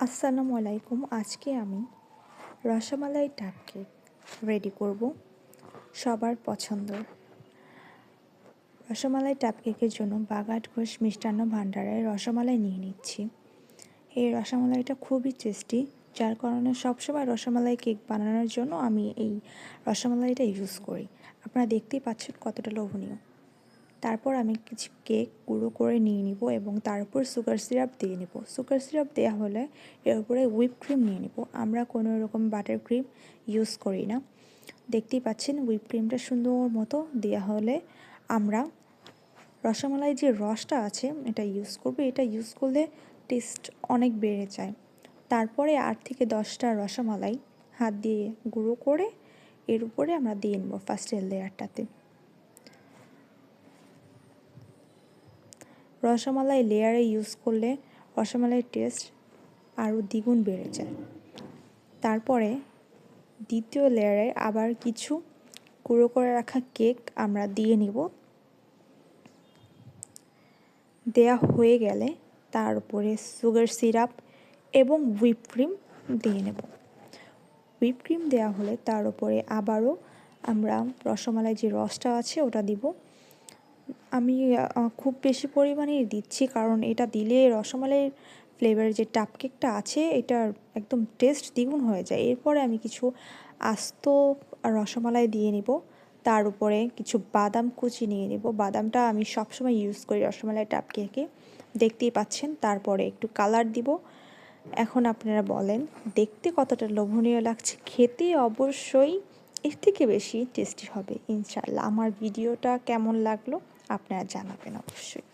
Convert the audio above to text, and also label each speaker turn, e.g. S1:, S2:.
S1: আসসালামু আলাইকুম। আজকে আমি রসমালাই টাপ কেক রেডি করব, সবার পছন্দের। রসমালাই টাপ কেকের জন্য বাগাট ঘোষ মিষ্টান্ন ভাণ্ডারের রসমালাই নিয়ে নিচ্ছি। এই রসমালাইটা খুবই টেস্টি, যার কারণে সবসময় রসমালাই কেক বানানোর জন্য আমি এই রসমালাইটা ইউজ করি। আপনারা দেখতেই পাচ্ছেন কতটা লোভনীয়। তারপর আমি কিছু কেক গুঁড়ো করে নিয়ে নিব এবং তার উপর সুগার সিরাপ দিয়ে নিব। সুগার সিরাপ দেওয়া হলে এর উপরে হুইপ ক্রিম নিয়ে নিব। আমরা কোনো রকম বাটার ক্রিম ইউজ করি না। দেখতেই পাচ্ছেন হুইপ ক্রিমটা সুন্দর মতো দেওয়া হলে আমরা রসমালাই যে রসটা আছে এটা ইউজ করব। এটা ইউজ করলে টেস্ট অনেক বেড়ে যায়। তারপরে 8 থেকে 10টা রসমালাই হাত দিয়ে গুঁড়ো করে এর উপরে আমরা দিয়ে নেব ফার্স্টের লেয়ারটাতে। রসমালাই লেয়ারে ইউজ করলে রসমালাইয়ের টেস্ট আরও দ্বিগুণ বেড়ে যায়। তারপরে দ্বিতীয় লেয়ারে আবার কিছু গুঁড়ো করে রাখা কেক আমরা দিয়ে নিব। দেয়া হয়ে গেলে তার উপরে সুগার সিরাপ এবং হুইপ ক্রিম দিয়ে নেব। হুইপ ক্রিম দেওয়া হলে তার উপরে আবারও আমরা রসমালাই যে রসটা আছে ওটা দিব। আমি খুব বেশি পরিমাণেই দিচ্ছি, কারণ এটা দিলে রসমালাইয়ের ফ্লেভারের যে টাপ কেকটা আছে এটার একদম টেস্ট দ্বিগুণ হয়ে যায়। এরপরে আমি কিছু আস্ত রসমালাই দিয়ে নিব। তার উপরে কিছু বাদাম কুচি নিয়ে নিব। বাদামটা আমি সবসময় ইউজ করি রসমালাই টাপ কেকে, দেখতেই পাচ্ছেন। তারপরে একটু কালার দিব। এখন আপনারা বলেন দেখতে কতটা লোভনীয় লাগছে, খেতে অবশ্যই এর থেকে বেশি টেস্টি হবে ইনশাআল্লাহ। আমার ভিডিওটা কেমন লাগলো আপনারা জানাবেন অবশ্যই।